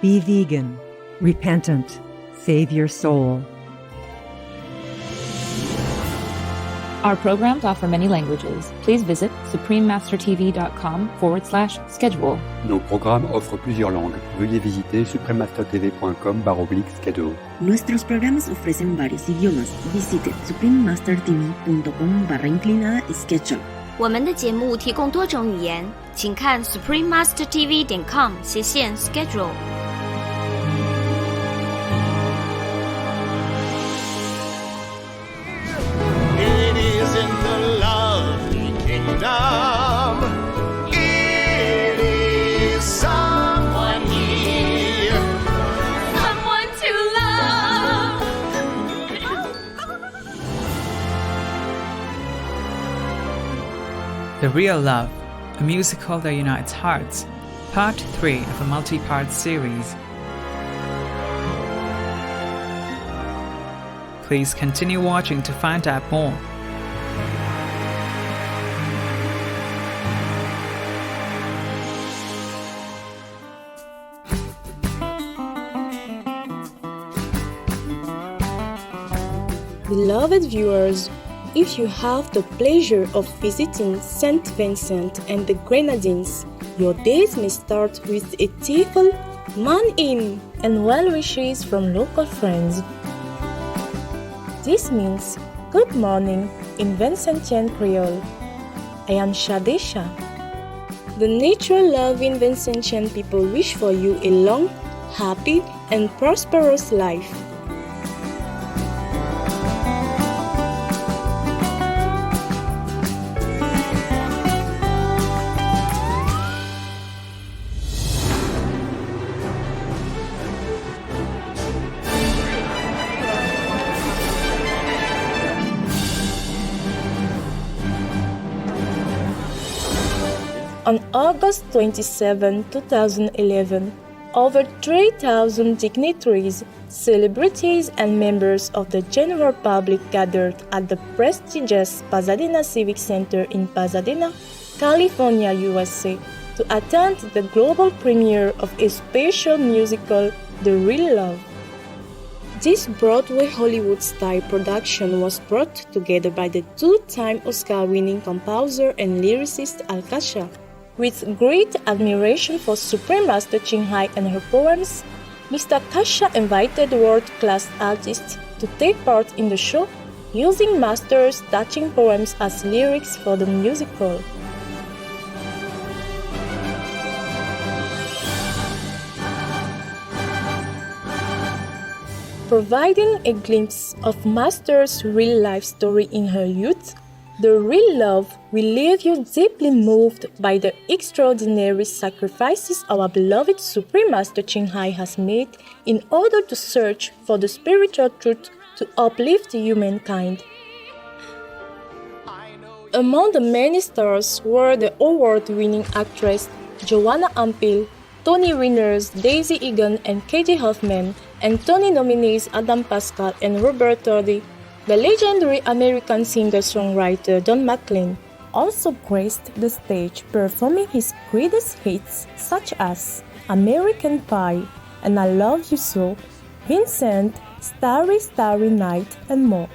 Be vegan, repentant, save your soul. Our programs offer many languages. Please visit suprememastertv.com/schedule. Nos programmes offrent plusieurs langues. Veuillez visiter suprememastertv.com/oblique-schedule. Nuestros programas ofrecen varios idiomas. Visite suprememastertv.com/schedule. 我们的节目提供多种语言，请看 suprememastertv.com/schedule。The Real Love, a musical that unites hearts, Part 3 of a multi-part series. Please continue watching to find out more. Beloved viewers, if you have the pleasure of visiting St. Vincent and the Grenadines, your days may start with a tearful "Man in" and well wishes from local friends. This means good morning in Vincentian Creole. I am Shadesha. The nature-loving Vincentian people wish for you a long, happy, and prosperous life. On August 27, 2011, over 3,000 dignitaries, celebrities, and members of the general public gathered at the prestigious Pasadena Civic Center in Pasadena, California, USA, to attend the global premiere of a special musical, The Real Love. This Broadway Hollywood-style production was brought together by the two-time Oscar-winning composer and lyricist Ajar. With great admiration for Supreme Master Ching Hai and her poems, Mr. Kasha invited world-class artists to take part in the show, using Master's touching poems as lyrics for the musical. Providing a glimpse of Master's real-life story in her youth, The Real Love will leave you deeply moved by the extraordinary sacrifices our beloved Supreme Master Ching Hai has made in order to search for the spiritual truth to uplift humankind. Among the many stars were the award-winning actress Joanna Ampil, Tony winners Daisy Egan and Katie Hoffman, and Tony nominees Adam Pascal and Robert Tordi. The legendary American singer-songwriter Don McLean also graced the stage, performing his greatest hits such as American Pie and I Love You So, Vincent, Starry Starry Night, and more.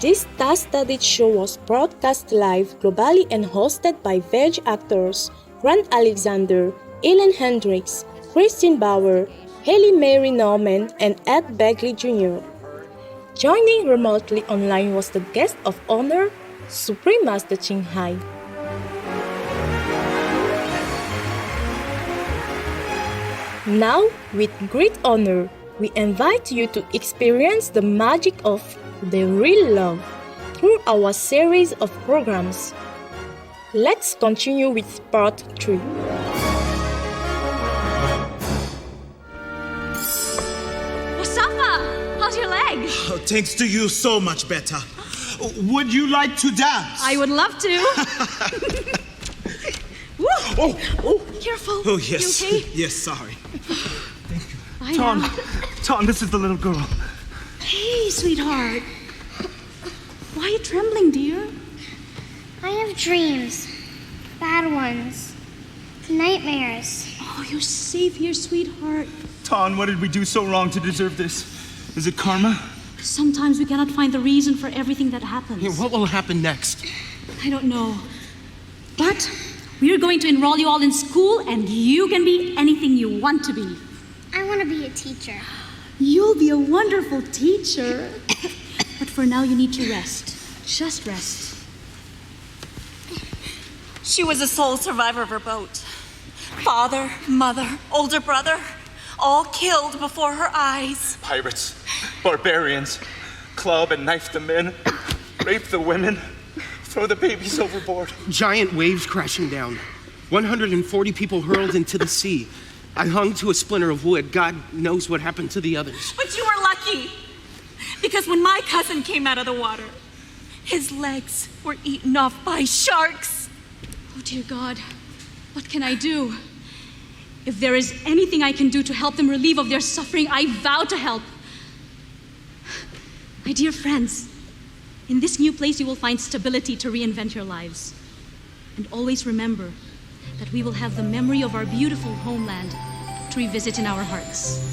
This star-studded show was broadcast live globally and hosted by Veg actors Grant Alexander, Ellen Hendricks, Christine Bauer, Haley Mary Norman, and Ed Begley Jr. Joining remotely online was the guest of honor, Supreme Master Ching Hai. Now, with great honor, we invite you to experience the magic of The Real Love through our series of programs. Let's continue with part 3. How's your leg? Oh, thanks to you, so much better. Would you like to dance? I would love to. Oh, Careful. oh, yes. You okay? Yes, sorry. Thank you. Bye Tom, now. Tom, this is the little girl. Hey, sweetheart. Why are you trembling, dear? I have dreams. Bad ones. Nightmares. Oh, you're safe here, sweetheart. Ton, what did we do so wrong to deserve this? Is it karma? Sometimes we cannot find the reason for everything that happens. Hey, what will happen next? I don't know. But we're going to enroll you all in school, and you can be anything you want to be. I want to be a teacher. You'll be a wonderful teacher. But for now, you need to rest. Just rest. She was a sole survivor of her boat. Father, mother, older brother, all killed before her eyes. Pirates, barbarians, club and knife the men, rape the women, throw the babies overboard. Giant waves crashing down. 140 people hurled into the sea. I hung to a splinter of wood. God knows what happened to the others. But you were lucky, because when my cousin came out of the water, his legs were eaten off by sharks. Oh, dear God, what can I do? If there is anything I can do to help them relieve of their suffering, I vow to help. My dear friends, in this new place you will find stability to reinvent your lives. And always remember that we will have the memory of our beautiful homeland to revisit in our hearts.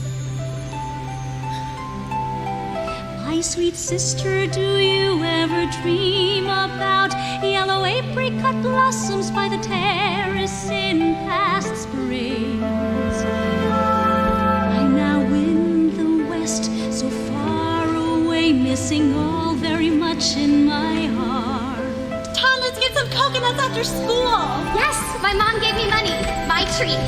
My sweet sister, do you ever dream about yellow apricot blossoms by the terrace in past springs? I now in the west, so far away, missing all very much in my heart. Tom, let's get some coconuts after school. Yes, my mom gave me money. My treat.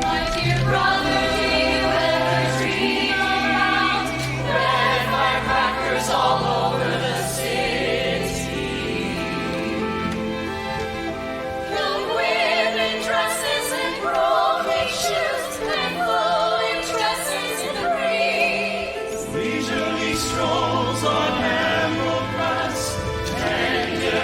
My dear brother, do you ever dream about red firecrackers all over the city? Young women dresses and brocade shoes and flowing tresses in the breeze. Leisurely strolls on hammock grass, tender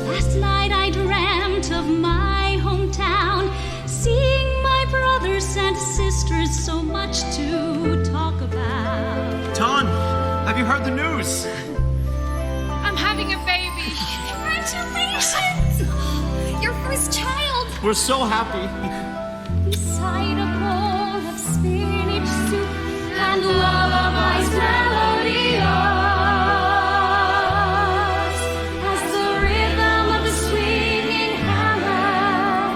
Last night I dreamt of my hometown, seeing my brothers and sisters, so much to talk about. Ton, have you heard the news? I'm having a baby. Congratulations! Your first child. We're so happy. Beside a bowl of spinach soup and lullabies melodious, as the rhythm of the swinging hammock.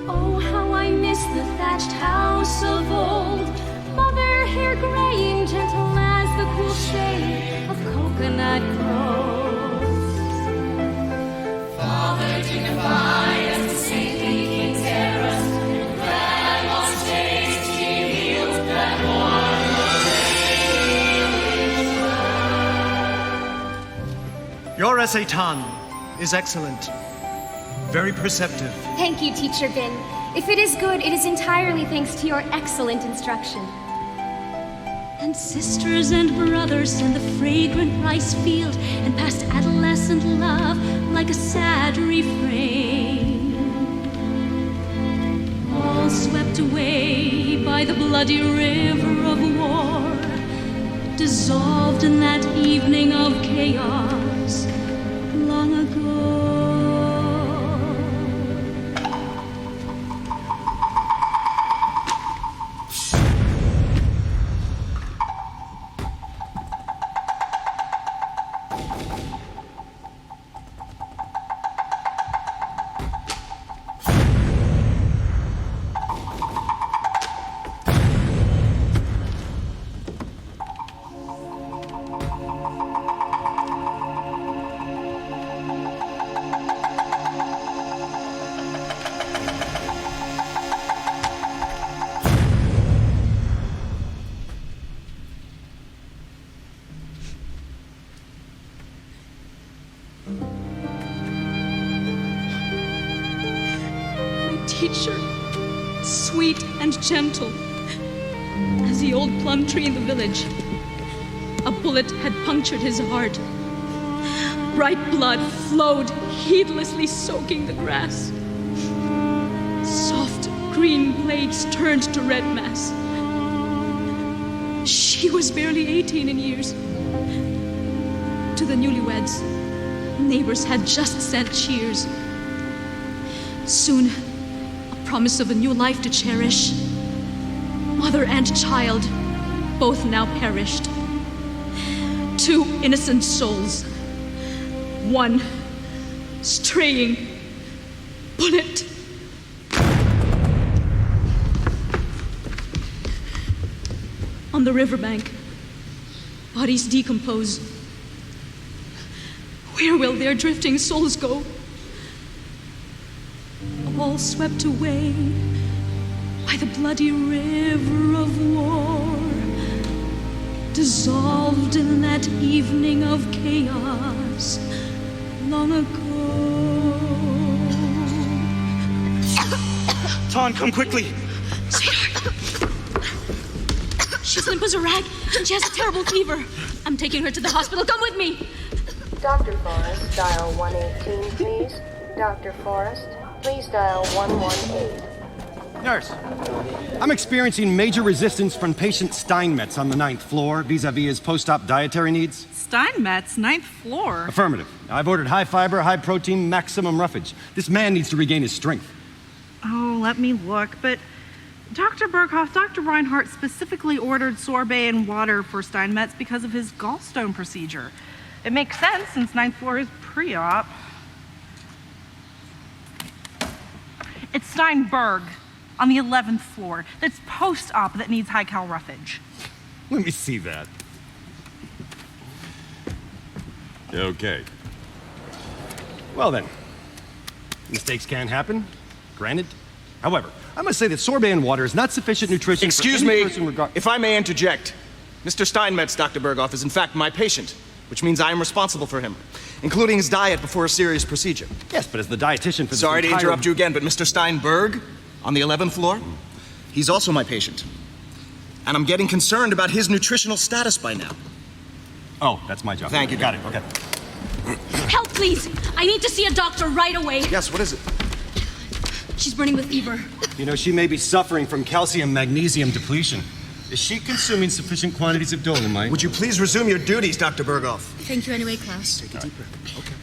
Oh, how I miss the thatched house of old, mother hair graying gentle as the cool shade of coconut grows. Father dignified as the saintly terrace, grandma's tasty meals that warm the Your essay, Tan, is excellent. Very perceptive. Thank you, Teacher Bin. If it is good, it is entirely thanks to your excellent instruction. And sisters and brothers in the fragrant rice field, and past adolescent love like a sad refrain. All swept away by the bloody river of war, dissolved in that evening of chaos long ago. Teacher, sweet and gentle as the old plum tree in the village. A bullet had punctured his heart. Bright blood flowed, heedlessly soaking the grass. Soft green blades turned to red mass. She She was barely 18 in years. To the newlyweds, neighbors had just sent cheers. Soon, a promise of a new life to cherish. Mother and child, both now perished. 2 innocent souls, one straying bullet. On the riverbank, bodies decompose. Where will their drifting souls go? All swept away by the bloody river of war, dissolved in that evening of chaos long ago. Ton, come quickly. Sweetheart. She's limp as a rag, and she has a terrible fever. I'm taking her to the hospital. Come with me. Dr. Forrest, dial 118, please. Dr. Forrest, please dial 118. Nurse, I'm experiencing major resistance from patient Steinmetz on the 9th floor vis-a-vis his post-op dietary needs. Steinmetz, 9th floor? Affirmative. I've ordered high fiber, high protein, maximum roughage. This man needs to regain his strength. Oh, let me look, but Dr. Berghoff, Dr. Reinhardt specifically ordered sorbet and water for Steinmetz because of his gallstone procedure. It makes sense since 9th floor is pre-op. It's Steinberg on the 11th floor. That's post-op that needs high-cal roughage. Let me see that. Okay. Well then, mistakes can happen, granted. However, I must say that sorbet and water is not sufficient nutrition Excuse for any me, person if I may interject. Mr. Steinmetz, Dr. Berghoff, is in fact my patient, which means I am responsible for him, including his diet before a serious procedure. Yes, but as the dietitian for Sorry to interrupt you again, but Mr. Steinberg, on the 11th floor, he's also my patient. And I'm getting concerned about his nutritional status by now. Oh, that's my job. Thank you. Got it, okay. Help, please. I need to see a doctor right away. Yes, what is it? She's burning with fever. You know, she may be suffering from calcium-magnesium depletion. Is she consuming sufficient quantities of dolomite? Would you please resume your duties, Dr. Berghoff? Thank you anyway, Klaus. Take a deep breath. Okay.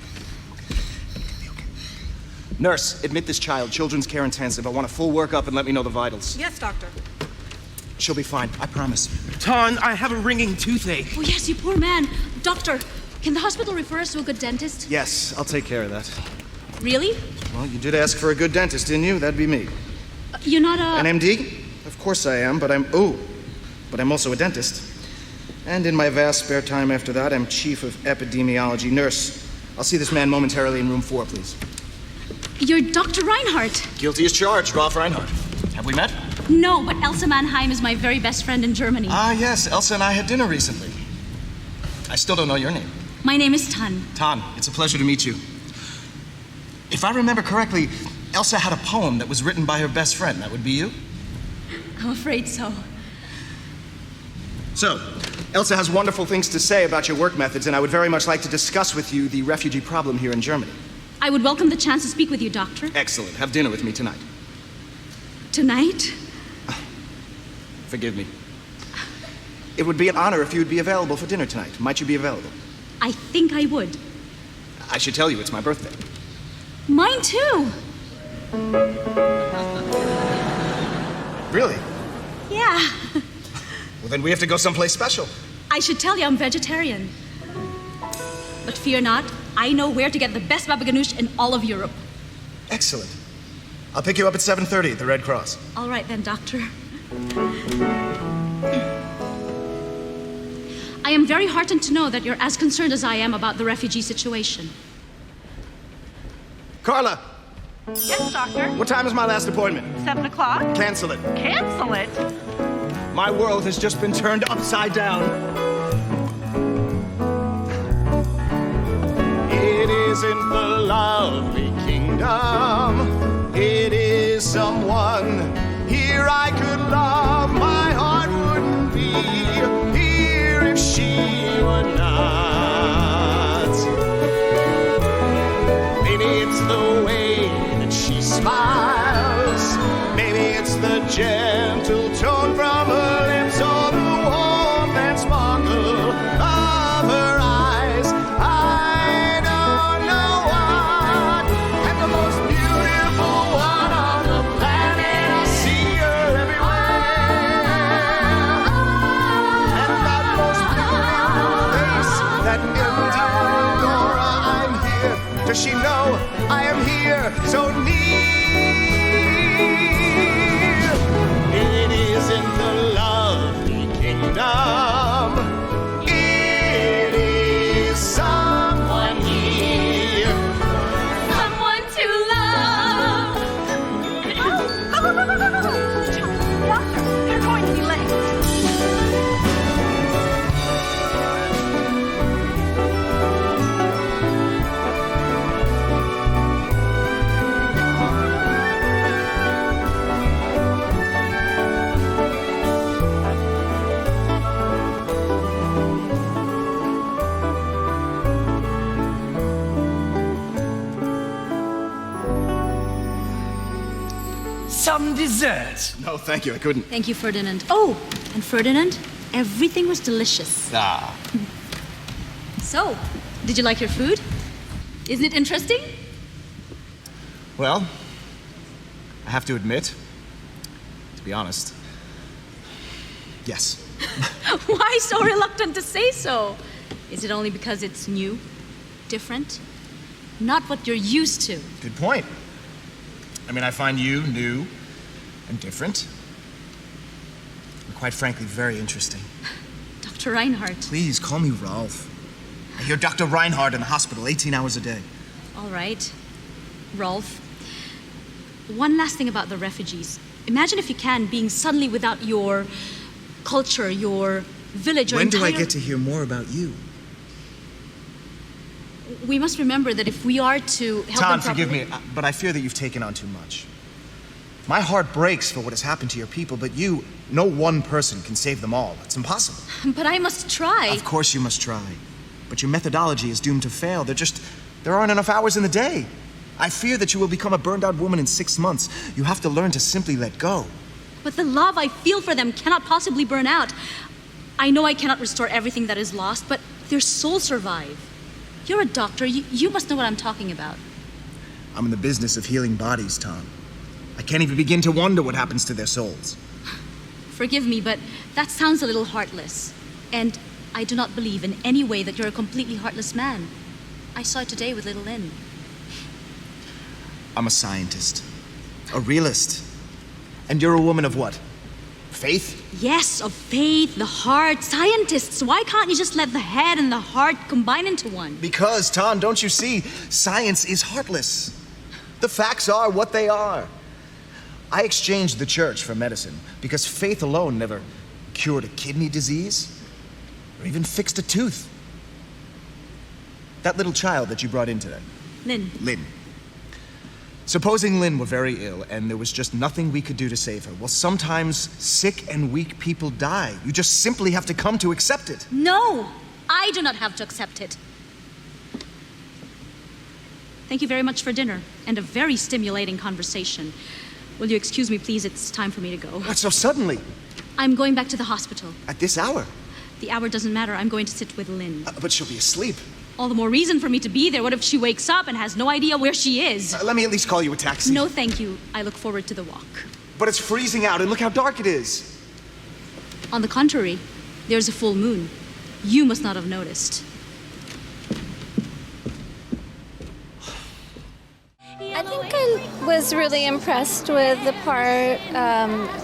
Nurse, admit this child. Children's care intensive. I want a full workup and let me know the vitals. Yes, doctor. She'll be fine, I promise. Ton, I have a ringing toothache. Oh, yes, you poor man. Doctor, can the hospital refer us to a good dentist? Yes, I'll take care of that. Really? Well, you did ask for a good dentist, didn't you? That'd be me. You're not a... An MD? Of course I am, but I'm also a dentist. And in my vast spare time after that, I'm chief of epidemiology. Nurse, I'll see this man momentarily in room 4, please. You're Dr. Reinhardt. Guilty as charged, Rolf Reinhardt. Have we met? No, but Elsa Mannheim is my very best friend in Germany. Ah, yes, Elsa and I had dinner recently. I still don't know your name. My name is Tan. Tan, it's a pleasure to meet you. If I remember correctly, Elsa had a poem that was written by her best friend. That would be you? I'm afraid so. So, Elsa has wonderful things to say about your work methods, and I would very much like to discuss with you the refugee problem here in Germany. I would welcome the chance to speak with you, Doctor. Excellent. Have dinner with me tonight. Tonight? Forgive me. It would be an honor if you would be available for dinner tonight. Might you be available? I think I would. I should tell you it's my birthday. Mine too. Really? Yeah. Well, then we have to go someplace special. I should tell you I'm vegetarian. But fear not, I know where to get the best baba ganoush in all of Europe. Excellent. I'll pick you up at 7:30 at the Red Cross. All right then, Doctor. I am very heartened to know that you're as concerned as I am about the refugee situation. Carla! Yes, doctor? What time is my last appointment? 7 o'clock? Cancel it. Cancel it? My world has just been turned upside down. It isn't the lovely kingdom. It is someone here I could love. My heart wouldn't be here if she were not. Maybe it's the way that she smiles. Maybe it's the gentle tone from her lips or the warmth and Pandora, I'm here. Does she know I am here so near? It is in the lovely kingdom. It is someone here. Someone to love. Go! Doctor, you're going to be late. Some dessert. No, thank you. I couldn't. Thank you, Ferdinand. Oh, and Ferdinand, everything was delicious. Ah. So, did you like your food? Isn't it interesting? Well, I have to admit, to be honest, yes. Why so reluctant to say so? Is it only because it's new, different? Not what you're used to. Good point. I mean, I find you new and different. And quite frankly, very interesting. Dr. Reinhardt. Please, call me Rolf. You're Dr. Reinhardt in the hospital, 18 hours a day. All right. Rolf. One last thing about the refugees. Imagine, if you can, being suddenly without your culture, your village, or When entire... do I get to hear more about you? We must remember that if we are to help Tom, them forgive properly... me, but I fear that you've taken on too much. My heart breaks for what has happened to your people, but you, no one person can save them all. It's impossible. But I must try. Of course you must try. But your methodology is doomed to fail. There aren't enough hours in the day. I fear that you will become a burned-out woman in 6 months. You have to learn to simply let go. But the love I feel for them cannot possibly burn out. I know I cannot restore everything that is lost, but their souls survive. You're a doctor. You must know what I'm talking about. I'm in the business of healing bodies, Tom. I can't even begin to wonder what happens to their souls. Forgive me, but that sounds a little heartless. And I do not believe in any way that you're a completely heartless man. I saw it today with little Lynn. I'm a scientist, a realist. And you're a woman of what? Faith? Yes, of faith, the heart. Scientists, why can't you just let the head and the heart combine into one? Because, Tom, don't you see, science is heartless. The facts are what they are. I exchanged the church for medicine because faith alone never cured a kidney disease or even fixed a tooth. That little child that you brought in today. Lynn. Supposing Lynn were very ill and there was just nothing we could do to save her. Well, sometimes sick and weak people die. You just simply have to come to accept it. No, I do not have to accept it. Thank you very much for dinner and a very stimulating conversation. Will you excuse me, please? It's time for me to go. What, so suddenly? I'm going back to the hospital. At this hour? The hour doesn't matter. I'm going to sit with Lynn. But she'll be asleep. All the more reason for me to be there. What if she wakes up and has no idea where she is? Let me at least call you a taxi. No, thank you. I look forward to the walk. But it's freezing out, and look how dark it is. On the contrary, there's a full moon. You must not have noticed. I think I was really impressed with the part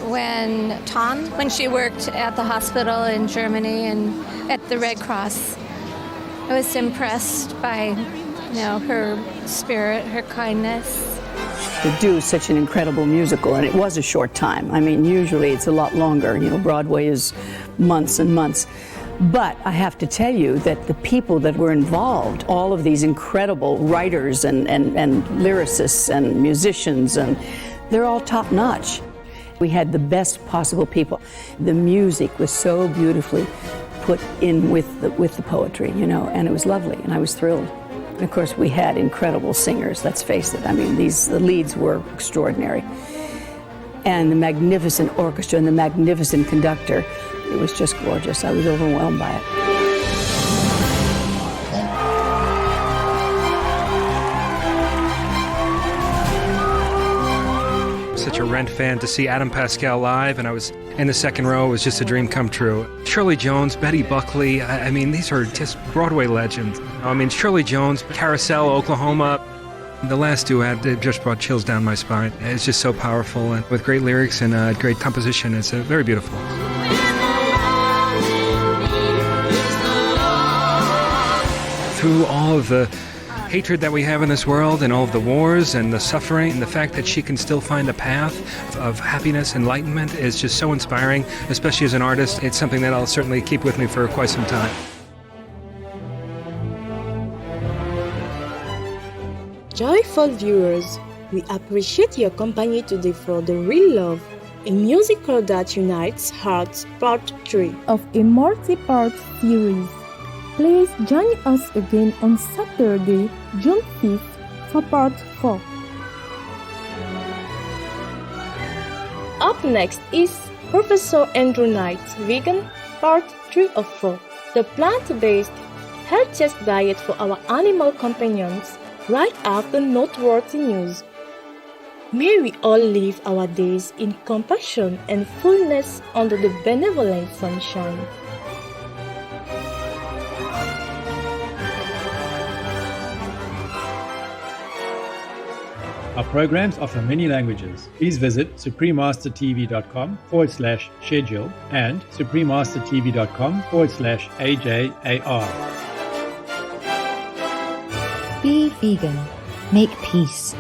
when she worked at the hospital in Germany and at the Red Cross. I was impressed by, her spirit, her kindness. To do such an incredible musical, and it was a short time. I mean, usually it's a lot longer. Broadway is months and months. But I have to tell you that the people that were involved, all of these incredible writers and lyricists and musicians, and they're all top-notch. We had the best possible people. The music was so beautifully put in with the poetry, and it was lovely, and I was thrilled. And of course, we had incredible singers, let's face it. I mean, the leads were extraordinary. And the magnificent orchestra and the magnificent conductor. It was just gorgeous. I was overwhelmed by it. Such a Rent fan to see Adam Pascal live, and I was And the second row was just a dream come true. Shirley Jones, Betty Buckley, I mean, these are just Broadway legends. I mean, Shirley Jones, Carousel, Oklahoma. The last duet, it just brought chills down my spine. It's just so powerful and with great lyrics and great composition. It's very beautiful. Through all of the hatred that we have in this world and all of the wars and the suffering and the fact that she can still find a path of happiness, enlightenment is just so inspiring, especially as an artist. It's something that I'll certainly keep with me for quite some time. Joyful viewers, we appreciate your company today for The Real Love, a musical that unites hearts, Part 3 of a multi-part series. Please join us again on Saturday, June 5th for Part 4. Up next is Professor Andrew Knight's Vegan, Part 3 of 4, the plant-based, healthiest diet for our animal companions, right after noteworthy news. May we all live our days in compassion and fullness under the benevolent sunshine. Our programs offer many languages. Please visit suprememastertv.com/schedule and suprememastertv.com/AJAR. Be vegan. Make peace.